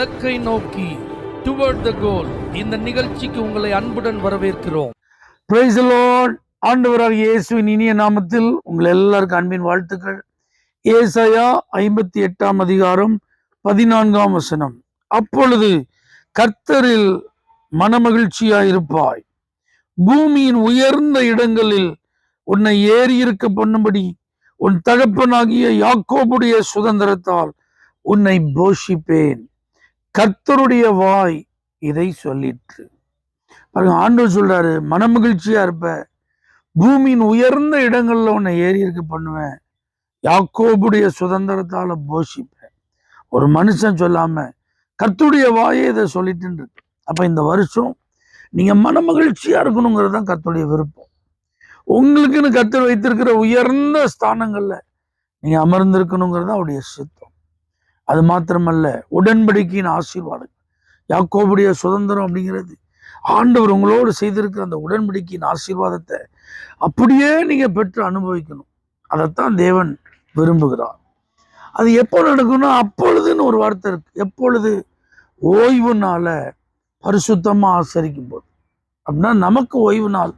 இலக்கை நோக்கி டுவர்ட் த கோல் இந்த நிகழ்ச்சிக்கு உங்களை அன்புடன் வரவேற்கிறோம். Praise the Lord. ஆண்டவராகிய இயேசுவின் இனிய நாமத்தில் உங்கள் எல்லாருக்கும் அன்பின் வாழ்த்துக்கள். ஏசாயா 58 அதிகாரம் 14 வசனம். அப்பொழுது கர்த்தரில் மனமகிழ்ச்சியாயிருப்பாய், பூமியின் உயர்ந்த இடங்களில் உன்னை ஏறியிருக்க பண்ணும்படி உன் தகப்பனாகிய யாக்கோபுடைய சுதந்திரத்தால் உன்னை போஷிப்பேன். கர்த்தருடைய வாய் இதை சொல்லிற்று. ஆண்டவர் சொல்றாரு, மனமகிழ்ச்சியா இருப்ப, பூமியின் உயர்ந்த இடங்கள்ல உன்னை ஏறி இருக்க பண்ணுவேன், யாக்கோபுடைய சுதந்திரத்தால போஷிப்பேன். ஒரு மனுஷன் சொல்லாம கர்த்தருடைய வாயே இதை சொல்லிட்டு இருக்கு. அப்ப இந்த வருஷம் நீங்க மனமகிழ்ச்சியா இருக்கணுங்கிறது தான் கர்த்தருடைய விருப்பம். உங்களுக்குன்னு கர்த்தர் வைத்திருக்கிற உயர்ந்த ஸ்தானங்கள்ல நீங்க அமர்ந்திருக்கணுங்கிறது அவருடைய சித்தம். அது மாத்திரமல்ல, உடன்படிக்கையின் ஆசீர்வாதம், யாக்கோபுடைய சுதந்திரம் அப்படிங்கிறது ஆண்டவர் உங்களோடு செய்திருக்கிற அந்த உடன்படிக்கையின் ஆசீர்வாதத்தை அப்படியே நீங்க பெற்று அனுபவிக்கணும். அதைத்தான் தேவன் விரும்புகிறார். அது எப்போ நடக்கும்னா, அப்பொழுதுன்னு ஒரு வார்த்தை இருக்கு. எப்பொழுது? ஓய்வு நாளை பரிசுத்தமா ஆசரிக்கும் போது. அப்படின்னா நமக்கு ஓய்வு நாள்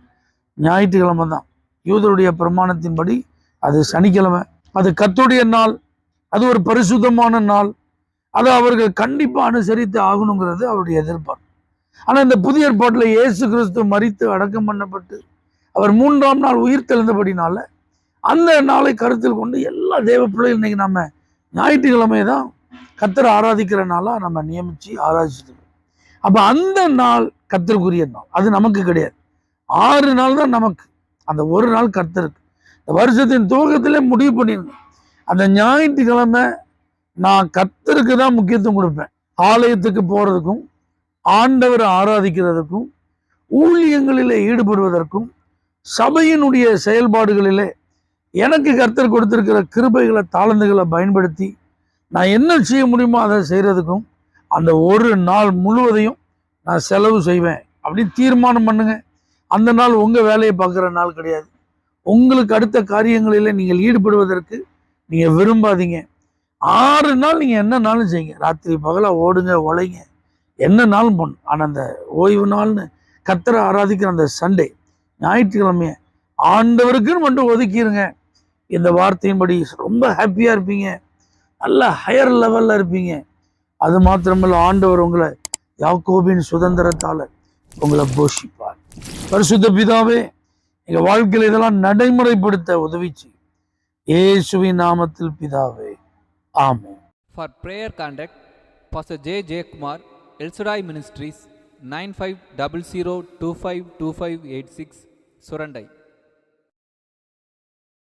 ஞாயிற்றுக்கிழமை தான். யூதருடைய பிரமாணத்தின்படி அது சனிக்கிழமை. அது கர்த்தருடைய நாள், அது ஒரு பரிசுத்தமான நாள். அதை அவர்கள் கண்டிப்பா அனுசரித்து ஆகணுங்கிறது அவருடைய எதிர்பார்ப்பு. ஆனா இந்த புதிய ஏற்பாட்டில் இயேசு கிறிஸ்து மரித்து அடக்கம் பண்ணப்பட்டு அவர் 3ஆம் நாள் உயிர் தெழுந்தபடினால அந்த நாளை கருத்தில் கொண்டு எல்லா தேவ பிள்ளைகள் இன்னைக்கு நம்ம ஞாயிற்றுக்கிழமையை தான் கர்த்தரை ஆராதிக்கிற நாளா நம்ம நியமிச்சு ஆராதிச்சுட்டு. அப்ப அந்த நாள் கர்த்தருக்குரிய நாள், அது நமக்கு கிடையாது. 6 நாள் தான் நமக்கு. அந்த ஒரு நாள் கர்த்தருக்கு. இந்த வருஷத்தின் துவக்கத்திலே முடிவு பண்ணிருங்க, அந்த ஞாயிற்றுக்கிழமை நான் கர்த்தருக்கு தான் முக்கியத்துவம் கொடுப்பேன். ஆலயத்துக்கு போறதுக்கும், ஆண்டவரை ஆராதிக்கிறதுக்கும், ஊழியங்களிலே ஈடுபடுவதற்கும், சபையினுடைய செயல்பாடுகளிலே எனக்கு கர்த்தர் கொடுத்திருக்கிற கிருபைகளை, தாளந்துகளை பயன்படுத்தி நான் என்ன செய்ய முடியுமோ அதை செய்யறதுக்கும் அந்த ஒரு நாள் முழுவதையும் நான் செலவு செய்வேன் அப்படின்னு தீர்மானம் பண்ணுங்க. அந்த நாள் உங்க வேலையை பார்க்குற நாள் கிடையாது. உங்களுக்கு அடுத்த காரியங்களில நீங்கள் ஈடுபடுவதற்கு நீங்க விரும்பாதீங்க. 6 நாள் நீங்க என்ன நாளும் செய்யுங்க, ராத்திரி பகலா ஓடுங்க, உழைங்க, என்ன நாளும் பண்ணும். ஆனால் அந்த ஓய்வு நாள்னு கர்த்தரை ஆராதிக்கிற அந்த சண்டே, ஞாயிற்றுக்கிழமைய ஆண்டவருக்குன்னு மட்டும் ஒதுக்கிடுங்க. இந்த வார்த்தையின்படி ரொம்ப ஹாப்பியா இருப்பீங்க, நல்ல ஹையர் லெவல்ல இருப்பீங்க. அது மாத்திரமல்ல, ஆண்டவர் உங்களை யாக்கோபின் சுதந்திரத்தால உங்களை போஷிப்பார். பரிசுத்த பிதாவே, எங்க வாழ்க்கையில இதெல்லாம் நடைமுறைப்படுத்த உதவி செய்யும். இயேசுவின் நாமத்தில் பிதாவே, ஆமென். For prayer contact, Pastor J. J. Kumar, El Shaddai Ministries, 9500252586, Surandai.